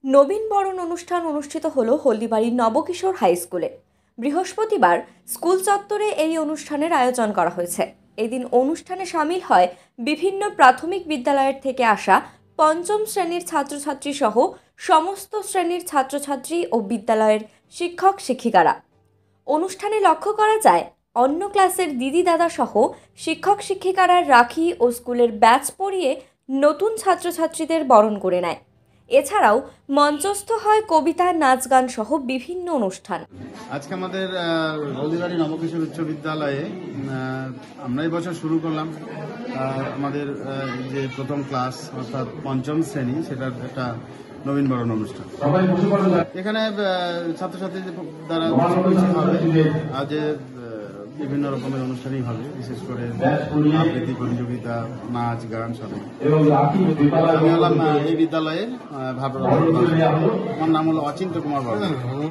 নবীনবরণ অনুষ্ঠান অনুষ্ঠিত হলো হলদিবাড়ির নবকিশোর হাই স্কুলে। বৃহস্পতিবার স্কুল চত্বরে এই অনুষ্ঠানের আয়োজন করা হয়েছে। এদিন অনুষ্ঠানে শামিল হয় বিভিন্ন প্রাথমিক বিদ্যালয়ের থেকে আসা পঞ্চম শ্রেণীর ছাত্রছাত্রী সহ সমস্ত শ্রেণীর ছাত্রছাত্রী ও বিদ্যালয়ের শিক্ষক শিক্ষিকারা। অনুষ্ঠানে লক্ষ্য করা যায় অন্য ক্লাসের দিদি দাদা সহ শিক্ষক শিক্ষিকারা রাখি ও স্কুলের ব্যাচ পরিয়ে নতুন ছাত্রছাত্রীদের বরণ করে নেয়। এছাড়াও মঞ্চস্থ হয় কবিতা, নাচ গান সহ বিভিন্ন অনুষ্ঠান। আজকে আমাদের হলদিবাড়ি নবকিশোর উচ্চ বিদ্যালয়ে আমরা এই বছর শুরু করলাম আমাদের যে প্রথম ক্লাস অর্থাৎ পঞ্চম শ্রেণী, সেটার একটা নবীনবরণ অনুষ্ঠান। এখানে ছাত্রছাত্রীদের দ্বারা হবে আজ বিভিন্ন রকমের অনুষ্ঠানই হবে, বিশেষ করে আবৃত্তি প্রতিযোগিতা, নাচ গান সব। আমি হলাম এই বিদ্যালয়ের ভারপ্রাপ্ত। আমার নাম হলো অচিন্ত কুমার বর্মা।